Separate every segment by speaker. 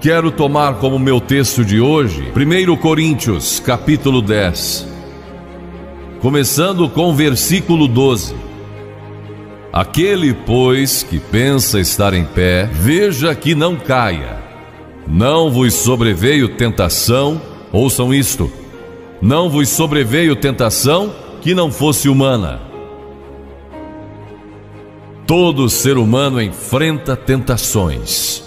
Speaker 1: quero tomar como meu texto de hoje 1 Coríntios, capítulo 10, começando com o versículo 12. Aquele, pois, que pensa estar em pé, veja que não caia. Não vos sobreveio tentação, ouçam isto, não vos sobreveio tentação que não fosse humana. Todo ser humano enfrenta tentações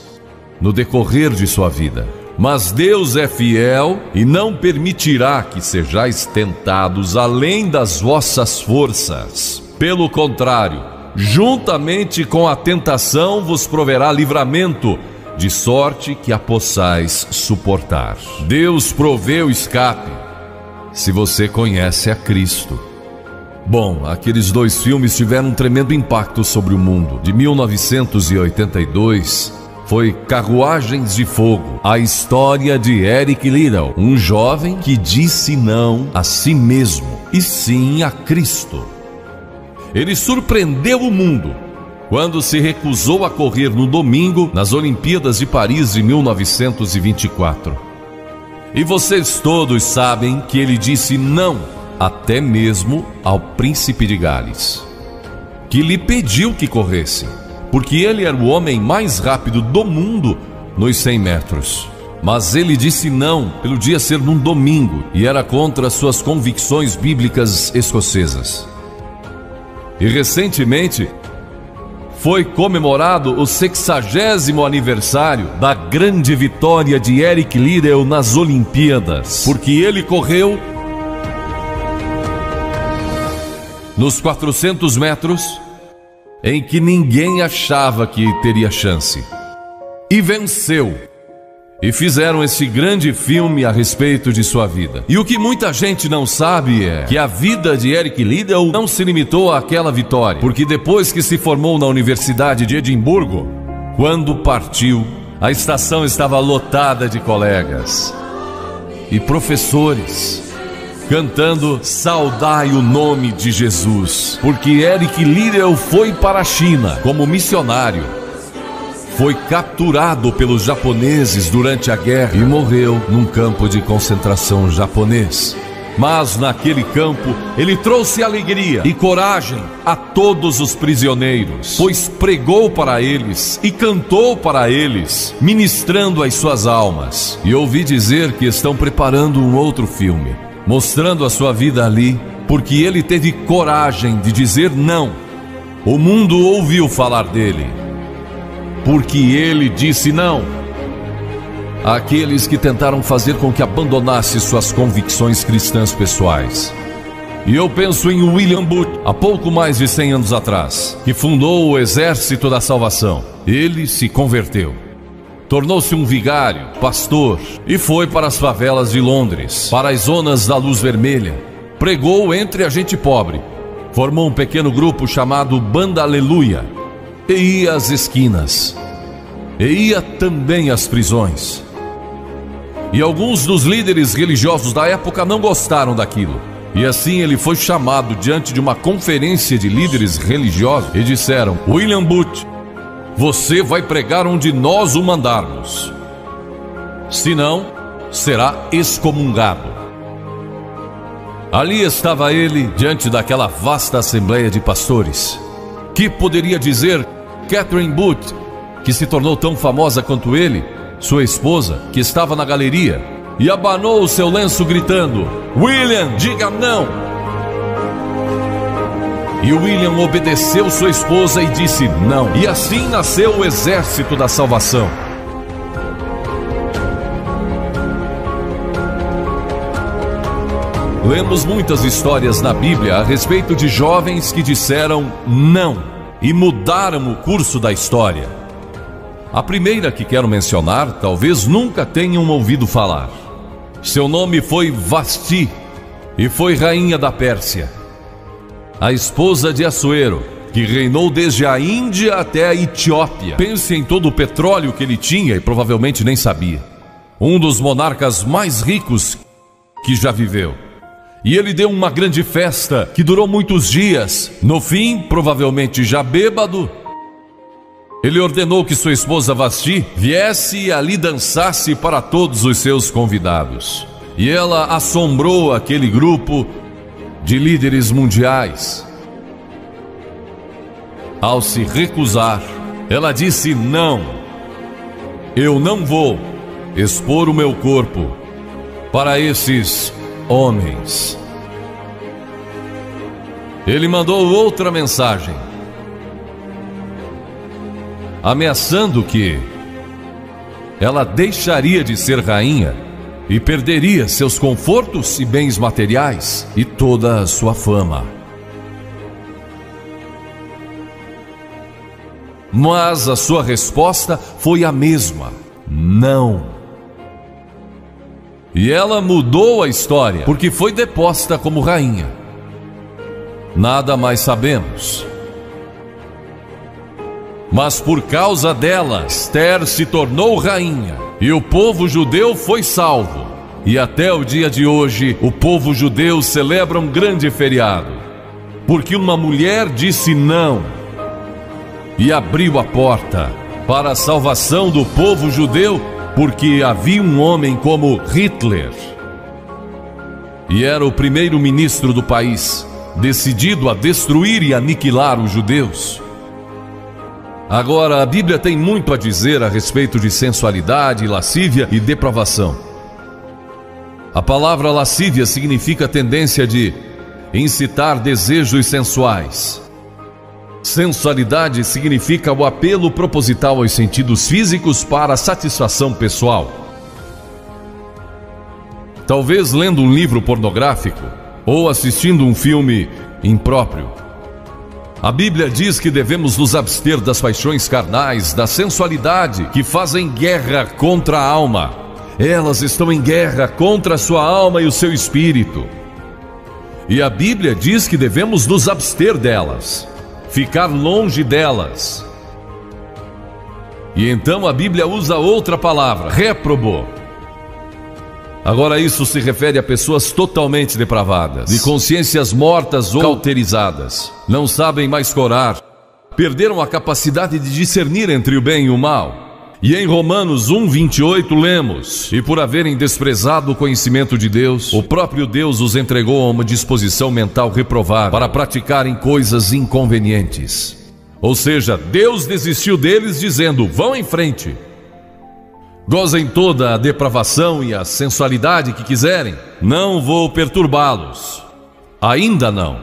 Speaker 1: no decorrer de sua vida, mas Deus é fiel e não permitirá que sejais tentados além das vossas forças. Pelo contrário, juntamente com a tentação vos proverá livramento, de sorte que a possais suportar. Deus provê o escape, se você conhece a Cristo. Bom, aqueles dois filmes tiveram um tremendo impacto sobre o mundo. De 1982, foi Carruagens de Fogo, a história de Eric Liddell, um jovem que disse não a si mesmo e sim a Cristo. Ele surpreendeu o mundo quando se recusou a correr no domingo nas Olimpíadas de Paris de 1924. E vocês todos sabem que ele disse não até mesmo ao príncipe de Gales, que lhe pediu que corresse, porque ele era o homem mais rápido do mundo nos 100 metros. Mas ele disse não pelo dia ser num domingo e era contra suas convicções bíblicas escocesas. E recentemente foi comemorado o 60º aniversário da grande vitória de Eric Liddell nas Olimpíadas, porque ele correu nos 400 metros em que ninguém achava que teria chance, e venceu. E fizeram esse grande filme a respeito de sua vida. E o que muita gente não sabe é que a vida de Eric Liddell não se limitou àquela vitória, porque depois que se formou na Universidade de Edimburgo, quando partiu, a estação estava lotada de colegas e professores cantando "Saudai o nome de Jesus", porque Eric Liddell foi para a China como missionário. Foi capturado pelos japoneses durante a guerra e morreu num campo de concentração japonês. Mas naquele campo ele trouxe alegria e coragem a todos os prisioneiros, pois pregou para eles e cantou para eles, ministrando as suas almas. E ouvi dizer que estão preparando um outro filme, mostrando a sua vida ali, porque ele teve coragem de dizer não. O mundo ouviu falar dele, porque ele disse não àqueles que tentaram fazer com que abandonasse suas convicções cristãs pessoais. E eu penso em William Booth, há pouco mais de 100 anos atrás, que fundou o Exército da Salvação. Ele se converteu, tornou-se um vigário, pastor, e foi para as favelas de Londres, para as zonas da luz vermelha. Pregou entre a gente pobre, formou um pequeno grupo chamado Banda Aleluia, e ia às esquinas, e ia também às prisões. E alguns dos líderes religiosos da época não gostaram daquilo. E assim ele foi chamado diante de uma conferência de líderes religiosos e disseram: William Booth, você vai pregar onde nós o mandarmos, senão será excomungado. Ali estava ele diante daquela vasta assembleia de pastores. Que poderia dizer Catherine Booth, que se tornou tão famosa quanto ele, sua esposa, que estava na galeria, e abanou o seu lenço gritando: William, diga não! E William obedeceu sua esposa e disse não. E assim nasceu o Exército da Salvação. Lemos muitas histórias na Bíblia a respeito de jovens que disseram não e mudaram o curso da história. A primeira que quero mencionar, talvez nunca tenham ouvido falar. Seu nome foi Vasti e foi rainha da Pérsia, a esposa de Assuero, que reinou desde a Índia até a Etiópia. Pense em todo o petróleo que ele tinha e provavelmente nem sabia. Um dos monarcas mais ricos que já viveu. E ele deu uma grande festa que durou muitos dias. No fim, provavelmente já bêbado, ele ordenou que sua esposa Vasti viesse e ali dançasse para todos os seus convidados. E ela assombrou aquele grupo de líderes mundiais. Ao se recusar, ela disse: não, eu não vou expor o meu corpo para esses homens. Ele mandou outra mensagem, ameaçando que ela deixaria de ser rainha e perderia seus confortos e bens materiais e toda a sua fama. Mas a sua resposta foi a mesma: não. E ela mudou a história, porque foi deposta como rainha. Nada mais sabemos. Mas por causa dela, Esther se tornou rainha e o povo judeu foi salvo. E até o dia de hoje, o povo judeu celebra um grande feriado, porque uma mulher disse não e abriu a porta para a salvação do povo judeu, porque havia um homem como Hitler, e era o primeiro-ministro do país, decidido a destruir e aniquilar os judeus. Agora, a Bíblia tem muito a dizer a respeito de sensualidade, lascívia e depravação. A palavra lascívia significa tendência de incitar desejos sensuais. Sensualidade significa o apelo proposital aos sentidos físicos para a satisfação pessoal. Talvez lendo um livro pornográfico ou assistindo um filme impróprio. A Bíblia diz que devemos nos abster das paixões carnais, da sensualidade, que fazem guerra contra a alma. Elas estão em guerra contra a sua alma e o seu espírito. E a Bíblia diz que devemos nos abster delas, ficar longe delas. E então a Bíblia usa outra palavra, réprobo. Agora isso se refere a pessoas totalmente depravadas, de consciências mortas ou cauterizadas. Não sabem mais corar, perderam a capacidade de discernir entre o bem e o mal. E em Romanos 1:28 lemos: e por haverem desprezado o conhecimento de Deus, o próprio Deus os entregou a uma disposição mental reprovada para praticarem coisas inconvenientes. Ou seja, Deus desistiu deles dizendo: vão em frente. Gozem toda a depravação e a sensualidade que quiserem, não vou perturbá-los. Ainda não.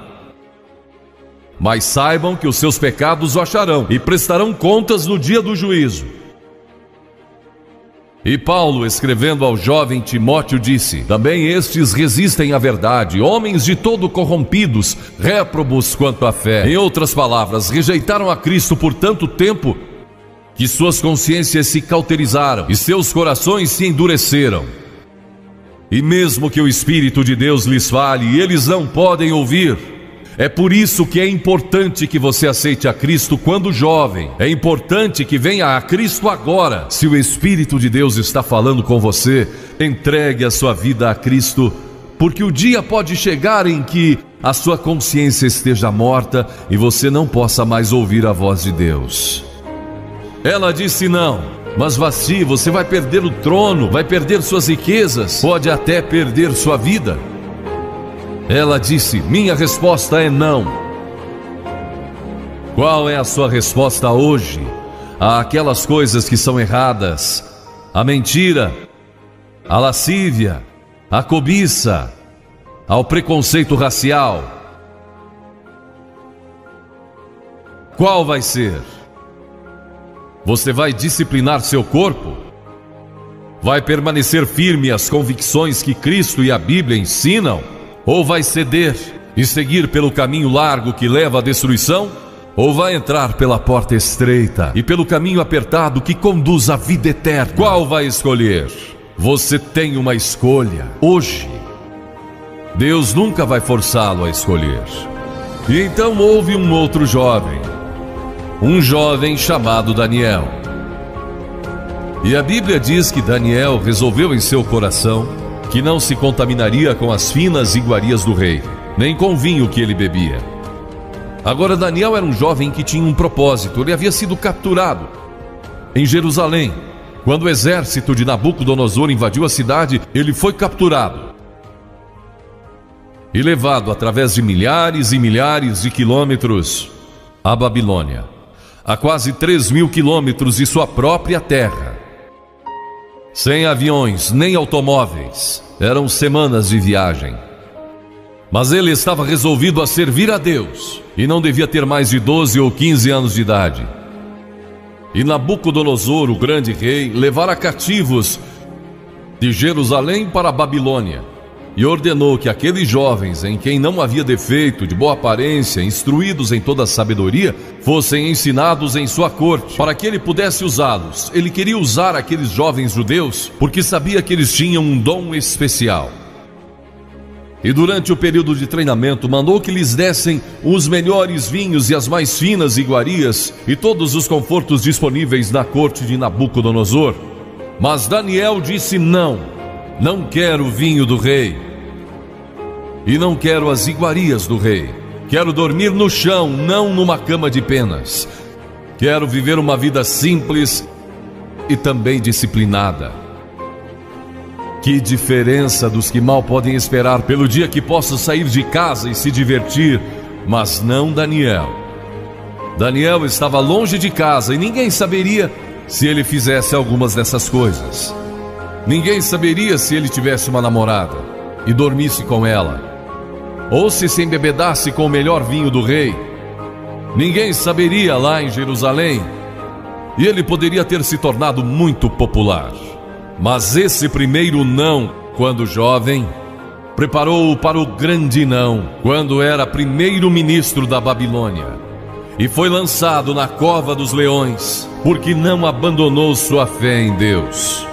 Speaker 1: Mas saibam que os seus pecados o acharão e prestarão contas no dia do juízo. E Paulo, escrevendo ao jovem Timóteo, disse: também estes resistem à verdade, homens de todo corrompidos, réprobos quanto à fé. Em outras palavras, rejeitaram a Cristo por tanto tempo que suas consciências se cauterizaram e seus corações se endureceram. E mesmo que o Espírito de Deus lhes fale, eles não podem ouvir. É por isso que é importante que você aceite a Cristo quando jovem. É importante que venha a Cristo agora. Se o Espírito de Deus está falando com você, entregue a sua vida a Cristo, porque o dia pode chegar em que a sua consciência esteja morta e você não possa mais ouvir a voz de Deus. Ela disse não, mas Vasti, você vai perder o trono, vai perder suas riquezas, pode até perder sua vida. Ela disse: minha resposta é não. Qual é a sua resposta hoje àquelas coisas que são erradas? A mentira, a lascívia, a cobiça, ao preconceito racial. Qual vai ser? Você vai disciplinar seu corpo? Vai permanecer firme às convicções que Cristo e a Bíblia ensinam? Ou vai ceder e seguir pelo caminho largo que leva à destruição? Ou vai entrar pela porta estreita e pelo caminho apertado que conduz à vida eterna? Qual vai escolher? Você tem uma escolha hoje. Deus nunca vai forçá-lo a escolher. E então houve um outro jovem, um jovem chamado Daniel. E a Bíblia diz que Daniel resolveu em seu coração que não se contaminaria com as finas iguarias do rei, nem com o vinho que ele bebia. Agora Daniel era um jovem que tinha um propósito. Ele havia sido capturado em Jerusalém. Quando o exército de Nabucodonosor invadiu a cidade, ele foi capturado e levado através de milhares e milhares de quilômetros à Babilônia, a quase 3.000 quilômetros de sua própria terra. Sem aviões nem automóveis, eram semanas de viagem. Mas ele estava resolvido a servir a Deus e não devia ter mais de 12 ou 15 anos de idade. E Nabucodonosor, o grande rei, levara cativos de Jerusalém para a Babilônia e ordenou que aqueles jovens, em quem não havia defeito, de boa aparência, instruídos em toda a sabedoria, fossem ensinados em sua corte, para que ele pudesse usá-los. Ele queria usar aqueles jovens judeus porque sabia que eles tinham um dom especial. E durante o período de treinamento, mandou que lhes dessem os melhores vinhos e as mais finas iguarias e todos os confortos disponíveis na corte de Nabucodonosor. Mas Daniel disse: não quero o vinho do rei e não quero as iguarias do rei. Quero dormir no chão, não numa cama de penas. Quero viver uma vida simples e também disciplinada. Que diferença dos que mal podem esperar pelo dia que possa sair de casa e se divertir, mas não Daniel. Daniel estava longe de casa e ninguém saberia se ele fizesse algumas dessas coisas. Ninguém saberia se ele tivesse uma namorada e dormisse com ela, ou se embebedasse com o melhor vinho do rei. Ninguém saberia lá em Jerusalém, e ele poderia ter se tornado muito popular. Mas esse primeiro não, quando jovem, preparou-o para o grande não, quando era primeiro-ministro da Babilônia, e foi lançado na cova dos leões, porque não abandonou sua fé em Deus.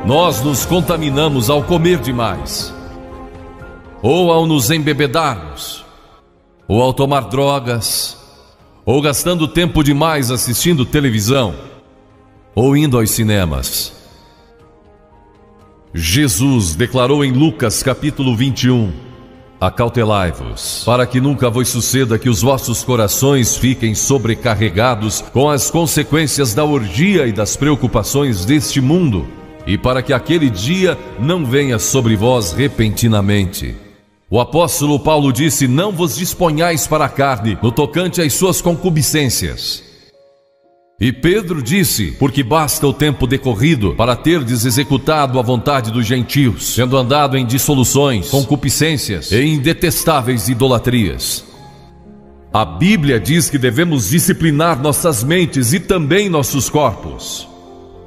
Speaker 1: Nós nos contaminamos ao comer demais, ou ao nos embebedarmos, ou ao tomar drogas, ou gastando tempo demais assistindo televisão, ou indo aos cinemas. Jesus declarou em Lucas capítulo 21: acautelai-vos, para que nunca vos suceda que os vossos corações fiquem sobrecarregados com as consequências da orgia e das preocupações deste mundo, e para que aquele dia não venha sobre vós repentinamente. O apóstolo Paulo disse: não vos disponhais para a carne no tocante às suas concupiscências. E Pedro disse: porque basta o tempo decorrido para terdes executado a vontade dos gentios, tendo andado em dissoluções, concupiscências e em detestáveis idolatrias. A Bíblia diz que devemos disciplinar nossas mentes e também nossos corpos,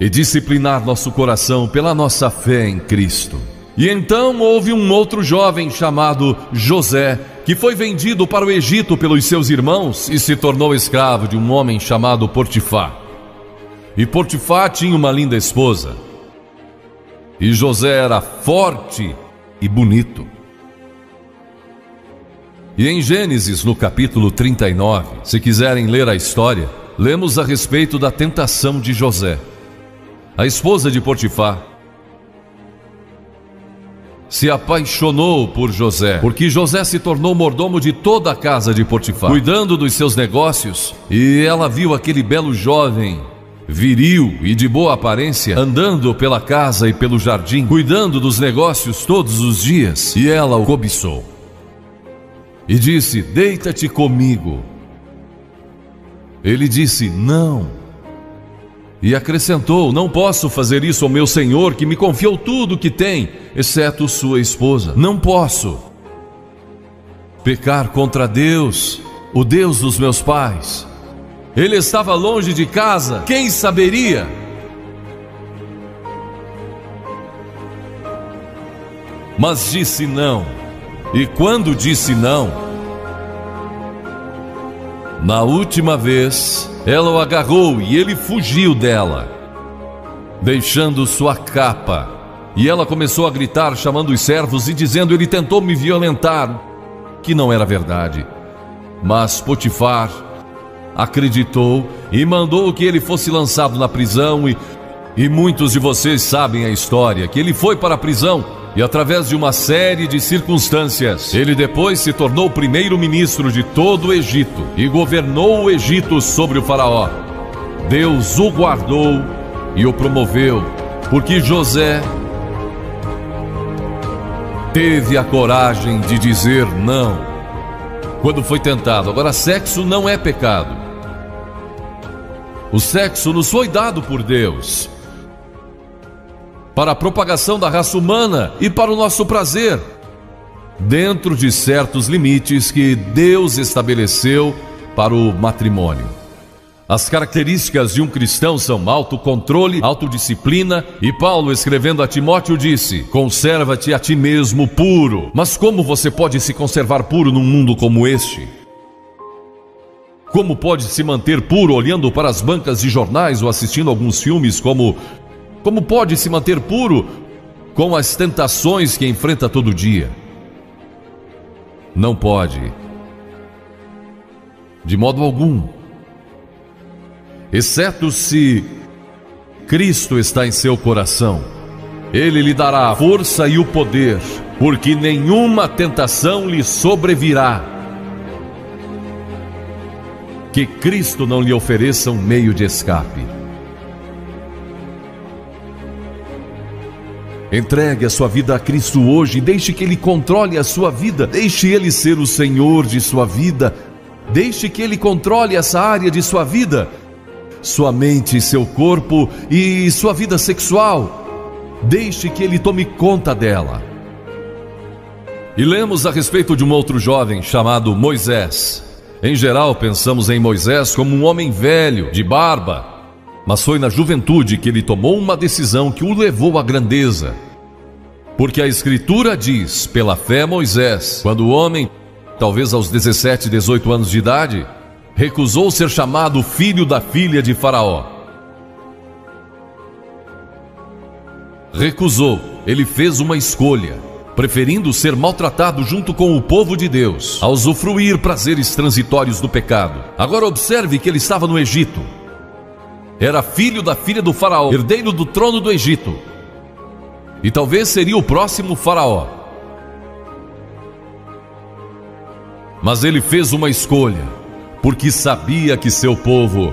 Speaker 1: e disciplinar nosso coração pela nossa fé em Cristo. E então houve um outro jovem chamado José, que foi vendido para o Egito pelos seus irmãos e se tornou escravo de um homem chamado Potifar. E Potifar tinha uma linda esposa, e José era forte e bonito. E em Gênesis, no capítulo 39, se quiserem ler a história, lemos a respeito da tentação de José. A esposa de Potifar se apaixonou por José, porque José se tornou mordomo de toda a casa de Potifar, cuidando dos seus negócios, e ela viu aquele belo jovem, viril e de boa aparência, andando pela casa e pelo jardim, cuidando dos negócios todos os dias, e ela o cobiçou. E disse: deita-te comigo. Ele disse: não. E acrescentou: não posso fazer isso ao meu senhor, que me confiou tudo o que tem, exceto sua esposa. Não posso pecar contra Deus, o Deus dos meus pais. Ele estava longe de casa, quem saberia? Mas disse não. E quando disse não, na última vez, ela o agarrou e ele fugiu dela, deixando sua capa. E ela começou a gritar, chamando os servos e dizendo: ele tentou me violentar, que não era verdade. Mas Potifar acreditou e mandou que ele fosse lançado na prisão. E muitos de vocês sabem a história, que ele foi para a prisão E através de uma série de circunstâncias, ele depois se tornou primeiro-ministro de todo o Egito e governou o Egito sobre o faraó. Deus o guardou e o promoveu, porque José teve a coragem de dizer não quando foi tentado. Agora, sexo não é pecado. O sexo nos foi dado por Deus para a propagação da raça humana e para o nosso prazer, dentro de certos limites que Deus estabeleceu para o matrimônio. As características de um cristão são autocontrole, autodisciplina, e Paulo, escrevendo a Timóteo, disse: conserva-te a ti mesmo puro. Mas como você pode se conservar puro num mundo como este? Como pode se manter puro olhando para as bancas de jornais ou assistindo alguns filmes? Como pode se manter puro com as tentações que enfrenta todo dia? Não pode, de modo algum, exceto se Cristo está em seu coração. Ele lhe dará a força e o poder, porque nenhuma tentação lhe sobrevirá que Cristo não lhe ofereça um meio de escape. Entregue a sua vida a Cristo hoje, deixe que Ele controle a sua vida, deixe Ele ser o Senhor de sua vida, deixe que Ele controle essa área de sua vida, sua mente, seu corpo e sua vida sexual. Deixe que Ele tome conta dela. E lemos a respeito de um outro jovem chamado Moisés. Em geral, pensamos em Moisés como um homem velho, de barba, mas foi na juventude que ele tomou uma decisão que o levou à grandeza. Porque a Escritura diz, pela fé Moisés, quando o homem, talvez aos 17, 18 anos de idade, recusou ser chamado filho da filha de Faraó. Recusou, ele fez uma escolha, preferindo ser maltratado junto com o povo de Deus, a usufruir prazeres transitórios do pecado. Agora observe que ele estava no Egito. Era filho da filha do faraó, herdeiro do trono do Egito. E talvez seria o próximo faraó. Mas ele fez uma escolha, porque sabia que seu povo,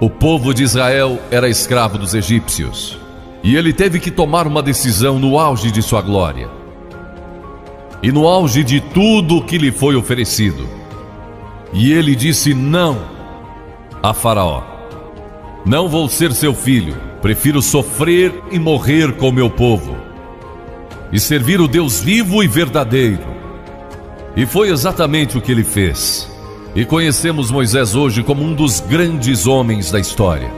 Speaker 1: o povo de Israel, era escravo dos egípcios. E ele teve que tomar uma decisão no auge de sua glória. E no auge de tudo o que lhe foi oferecido. E ele disse não a Faraó. Não vou ser seu filho, prefiro sofrer e morrer com meu povo, e servir o Deus vivo e verdadeiro. E foi exatamente o que ele fez. E conhecemos Moisés hoje como um dos grandes homens da história.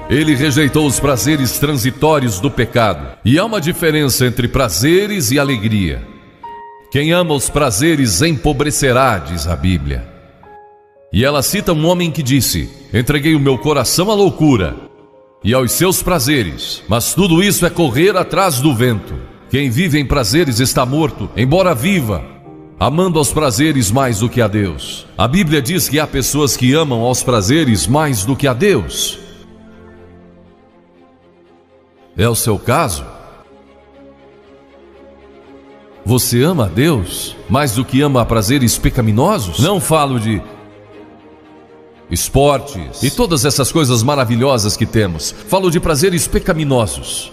Speaker 1: Ele rejeitou os prazeres transitórios do pecado. E há uma diferença entre prazeres e alegria. Quem ama os prazeres empobrecerá, diz a Bíblia. E ela cita um homem que disse: entreguei o meu coração à loucura e aos seus prazeres, mas tudo isso é correr atrás do vento. Quem vive em prazeres está morto, embora viva, amando aos prazeres mais do que a Deus. A Bíblia diz que há pessoas que amam aos prazeres mais do que a Deus. É o seu caso? Você ama a Deus mais do que ama a prazeres pecaminosos? Não falo de esportes e todas essas coisas maravilhosas que temos. Falo de prazeres pecaminosos.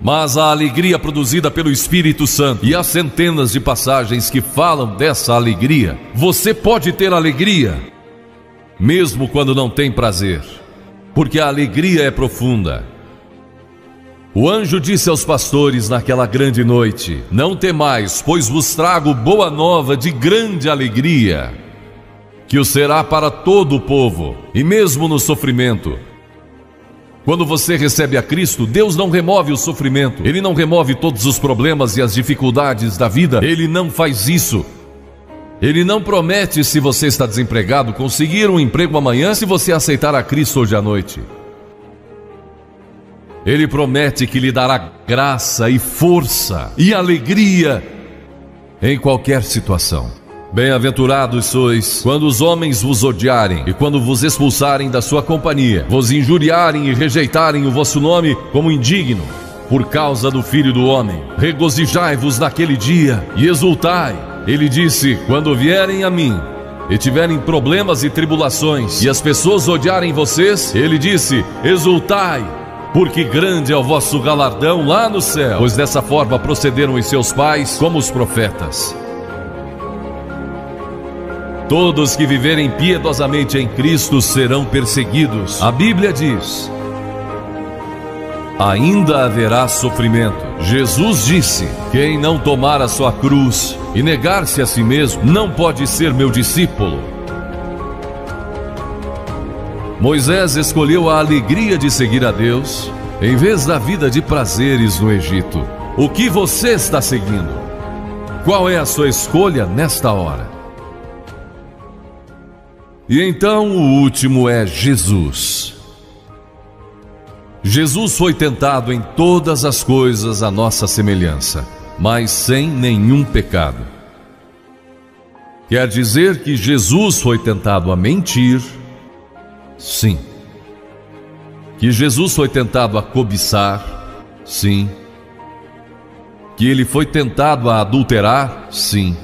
Speaker 1: Mas a alegria produzida pelo Espírito Santo, e há centenas de passagens que falam dessa alegria. Você pode ter alegria mesmo quando não tem prazer, porque a alegria é profunda. O anjo disse aos pastores naquela grande noite: não temais, pois vos trago boa nova de grande alegria, que o será para todo o povo. E mesmo no sofrimento, quando você recebe a Cristo, Deus não remove o sofrimento. Ele não remove todos os problemas e as dificuldades da vida. Ele não faz isso. Ele não promete, se você está desempregado, conseguir um emprego amanhã se você aceitar a Cristo hoje à noite. Ele promete que lhe dará graça e força e alegria em qualquer situação. Bem-aventurados sois quando os homens vos odiarem e quando vos expulsarem da sua companhia, vos injuriarem e rejeitarem o vosso nome como indigno, por causa do Filho do Homem. Regozijai-vos naquele dia e exultai. Ele disse: quando vierem a mim e tiverem problemas e tribulações, e as pessoas odiarem vocês, ele disse: exultai, porque grande é o vosso galardão lá no céu, pois dessa forma procederam os seus pais como os profetas. Todos que viverem piedosamente em Cristo serão perseguidos. A Bíblia diz: ainda haverá sofrimento. Jesus disse: quem não tomar a sua cruz e negar-se a si mesmo não pode ser meu discípulo. Moisés escolheu a alegria de seguir a Deus em vez da vida de prazeres no Egito. O que você está seguindo? Qual é a sua escolha nesta hora? E então o último é Jesus. Jesus foi tentado em todas as coisas à nossa semelhança, mas sem nenhum pecado. Quer dizer que Jesus foi tentado a mentir? Sim. Que Jesus foi tentado a cobiçar? Sim. Que ele foi tentado a adulterar? Sim.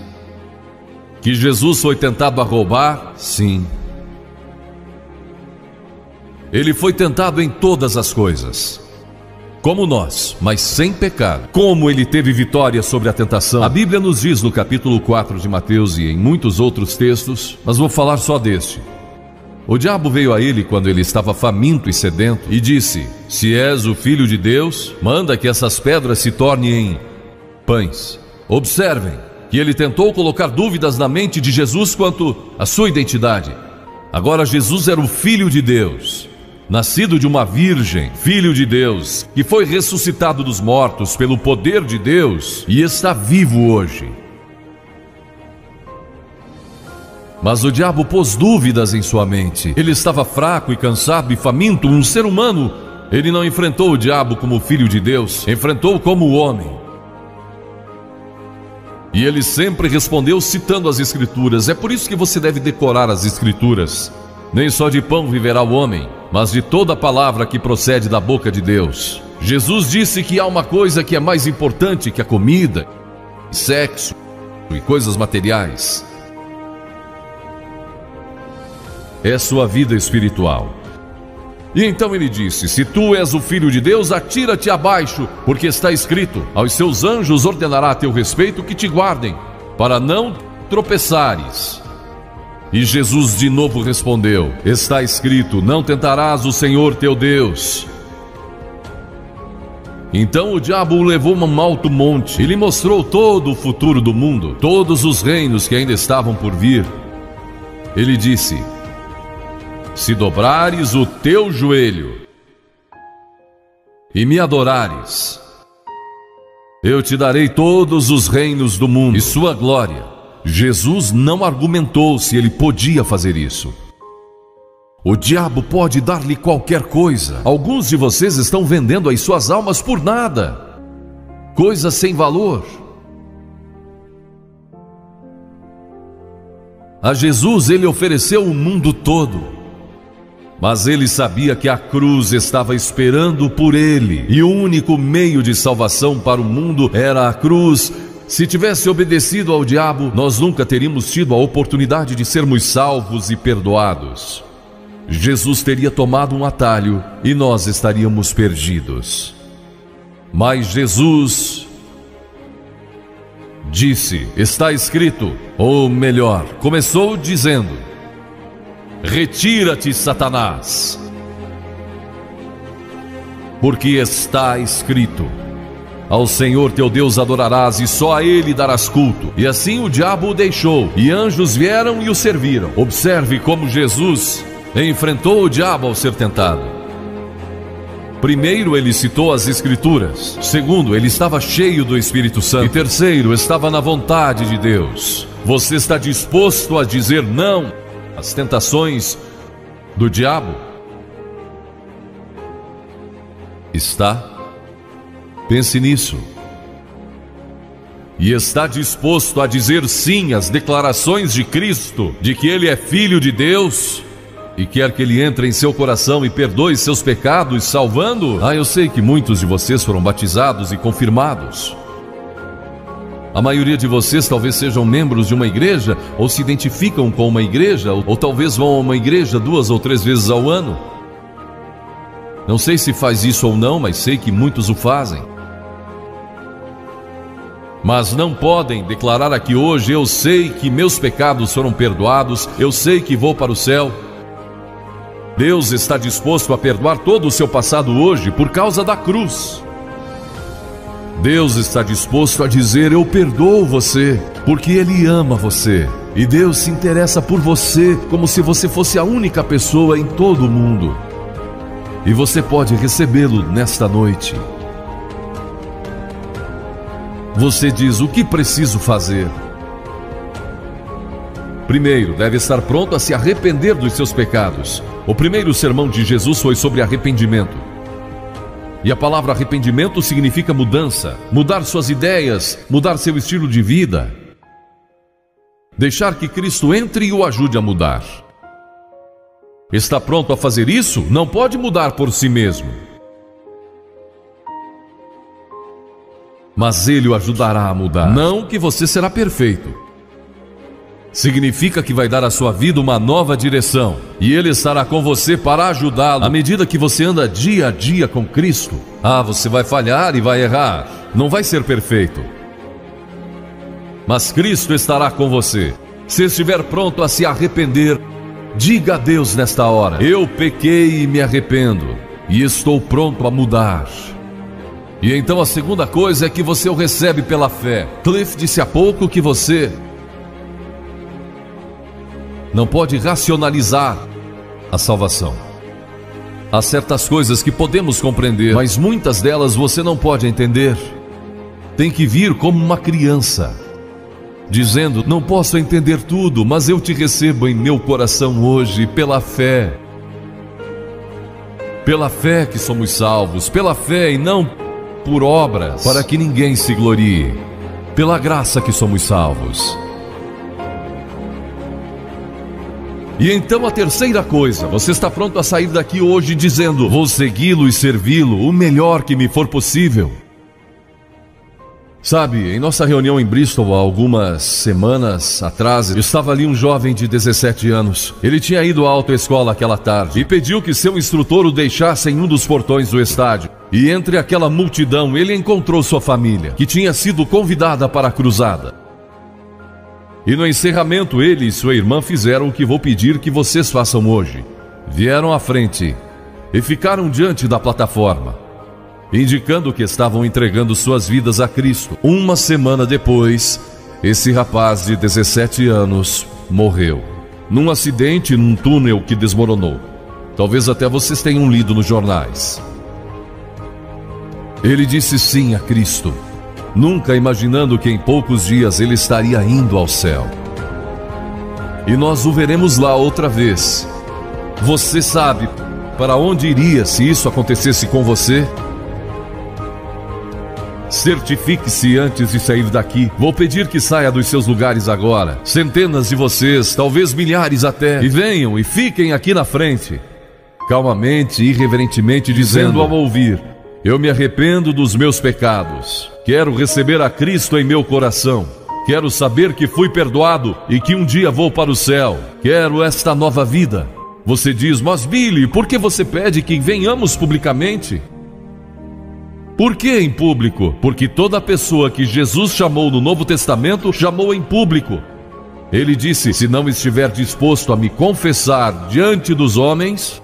Speaker 1: Que Jesus foi tentado a roubar? Sim. Ele foi tentado em todas as coisas, como nós, mas sem pecado. Como ele teve vitória sobre a tentação? A Bíblia nos diz no capítulo 4 de Mateus e em muitos outros textos, mas vou falar só deste. O diabo veio a ele quando ele estava faminto e sedento e disse: se és o Filho de Deus, manda que essas pedras se tornem em pães. Observem que ele tentou colocar dúvidas na mente de Jesus quanto à sua identidade. Agora Jesus era o Filho de Deus, nascido de uma virgem, Filho de Deus, que foi ressuscitado dos mortos pelo poder de Deus e está vivo hoje. Mas o diabo pôs dúvidas em sua mente. Ele estava fraco e cansado e faminto, um ser humano. Ele não enfrentou o diabo como Filho de Deus, enfrentou como homem. E ele sempre respondeu citando as Escrituras. É por isso que você deve decorar as Escrituras. Nem só de pão viverá o homem, mas de toda a palavra que procede da boca de Deus. Jesus disse que há uma coisa que é mais importante que a comida, sexo e coisas materiais. É sua vida espiritual. E então ele disse: se tu és o Filho de Deus, atira-te abaixo, porque está escrito: aos seus anjos ordenará a teu respeito que te guardem, para não tropeçares. E Jesus de novo respondeu: está escrito: não tentarás o Senhor teu Deus. Então o diabo o levou a um alto monte e lhe mostrou todo o futuro do mundo, todos os reinos que ainda estavam por vir. Ele disse: se dobrares o teu joelho e me adorares, eu te darei todos os reinos do mundo e sua glória. Jesus não argumentou se ele podia fazer isso. O diabo pode dar-lhe qualquer coisa. Alguns de vocês estão vendendo as suas almas por nada, coisas sem valor. A Jesus ele ofereceu o mundo todo. Mas ele sabia que a cruz estava esperando por ele, e o único meio de salvação para o mundo era a cruz. Se tivesse obedecido ao diabo, nós nunca teríamos tido a oportunidade de sermos salvos e perdoados. Jesus teria tomado um atalho e nós estaríamos perdidos. Mas Jesus disse: está escrito, ou melhor, começou dizendo: retira-te, Satanás, porque está escrito: ao Senhor teu Deus adorarás e só a Ele darás culto. E assim o diabo o deixou, e anjos vieram e o serviram. Observe como Jesus enfrentou o diabo ao ser tentado. Primeiro, ele citou as Escrituras. Segundo, ele estava cheio do Espírito Santo. E terceiro, estava na vontade de Deus. Você está disposto a dizer não às tentações do diabo? Está? Pense nisso. E está disposto a dizer sim às declarações de Cristo, de que Ele é Filho de Deus? e quer que Ele entre em seu coração e perdoe seus pecados, salvando? Eu sei que muitos de vocês foram batizados e confirmados. A maioria de vocês talvez sejam membros de uma igreja, ou se identificam com uma igreja, ou talvez vão a uma igreja 2 ou 3 vezes ao ano. Não sei se faz isso ou não, mas sei que muitos o fazem. Mas não podem declarar aqui hoje: eu sei que meus pecados foram perdoados, eu sei que vou para o céu. Deus está disposto a perdoar todo o seu passado hoje por causa da cruz. Deus está disposto a dizer: eu perdoo você, porque Ele ama você. E Deus se interessa por você como se você fosse a única pessoa em todo o mundo. E você pode recebê-lo nesta noite. Você diz: o que preciso fazer? Primeiro, deve estar pronto a se arrepender dos seus pecados. O primeiro sermão de Jesus foi sobre arrependimento. E a palavra arrependimento significa mudança, mudar suas ideias, mudar seu estilo de vida. Deixar que Cristo entre e o ajude a mudar. Está pronto a fazer isso? Não pode mudar por si mesmo. Mas Ele o ajudará a mudar. Não que você será perfeito. Significa que vai dar à sua vida uma nova direção. E Ele estará com você para ajudá-lo. À medida que você anda dia a dia com Cristo, você vai falhar e vai errar. Não vai ser perfeito. Mas Cristo estará com você. Se estiver pronto a se arrepender, diga a Deus nesta hora: eu pequei e me arrependo, e estou pronto a mudar. E então a segunda coisa é que você o recebe pela fé. Cliff disse há pouco que você não pode racionalizar a salvação. Há certas coisas que podemos compreender, mas muitas delas você não pode entender. Tem que vir como uma criança, dizendo: não posso entender tudo, mas eu te recebo em meu coração hoje pela fé. Pela fé que somos salvos, pela fé e não por obras, para que ninguém se glorie. Pela graça que somos salvos. E então a terceira coisa: você está pronto a sair daqui hoje dizendo: vou segui-lo e servi-lo o melhor que me for possível. Sabe, em nossa reunião em Bristol, há algumas semanas atrás, estava ali um jovem de 17 anos. Ele tinha ido à autoescola aquela tarde e pediu que seu instrutor o deixasse em um dos portões do estádio. E entre aquela multidão, ele encontrou sua família, que tinha sido convidada para a cruzada. E no encerramento, ele e sua irmã fizeram o que vou pedir que vocês façam hoje. Vieram à frente e ficaram diante da plataforma, indicando que estavam entregando suas vidas a Cristo. Uma semana depois, esse rapaz de 17 anos morreu num acidente num túnel que desmoronou. Talvez até vocês tenham lido nos jornais. Ele disse sim a Cristo, nunca imaginando que em poucos dias ele estaria indo ao céu. E nós o veremos lá outra vez. Você sabe para onde iria se isso acontecesse com você? Certifique-se antes de sair daqui. Vou pedir que saia dos seus lugares agora. Centenas de vocês, talvez milhares até. E venham e fiquem aqui na frente. Calmamente e irreverentemente dizendo ao ouvir: eu me arrependo dos meus pecados. Quero receber a Cristo em meu coração. Quero saber que fui perdoado e que um dia vou para o céu. Quero esta nova vida. Você diz: mas Billy, por que você pede que venhamos publicamente? Por que em público? Porque toda pessoa que Jesus chamou no Novo Testamento, chamou em público. Ele disse: se não estiver disposto a me confessar diante dos homens,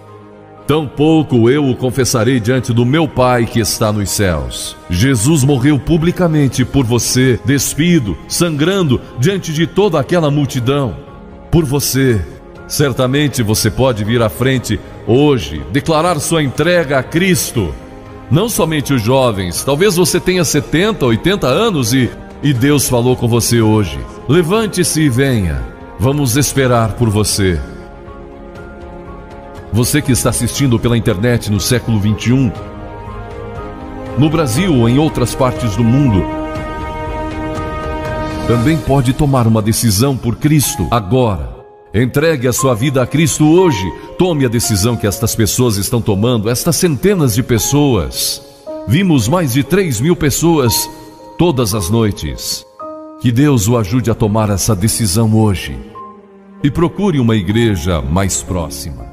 Speaker 1: tampouco eu o confessarei diante do meu Pai que está nos céus. Jesus morreu publicamente por você, despido, sangrando, diante de toda aquela multidão. Por você. Certamente você pode vir à frente hoje, declarar sua entrega a Cristo. Não somente os jovens, talvez você tenha 70, 80 anos e Deus falou com você hoje. Levante-se e venha. Vamos esperar por você. Você que está assistindo pela internet no século 21, no Brasil ou em outras partes do mundo, também pode tomar uma decisão por Cristo agora. Entregue a sua vida a Cristo hoje. Tome a decisão que estas pessoas estão tomando, estas centenas de pessoas. Vimos mais de 3.000 pessoas todas as noites. Que Deus o ajude a tomar essa decisão hoje. E procure uma igreja mais próxima.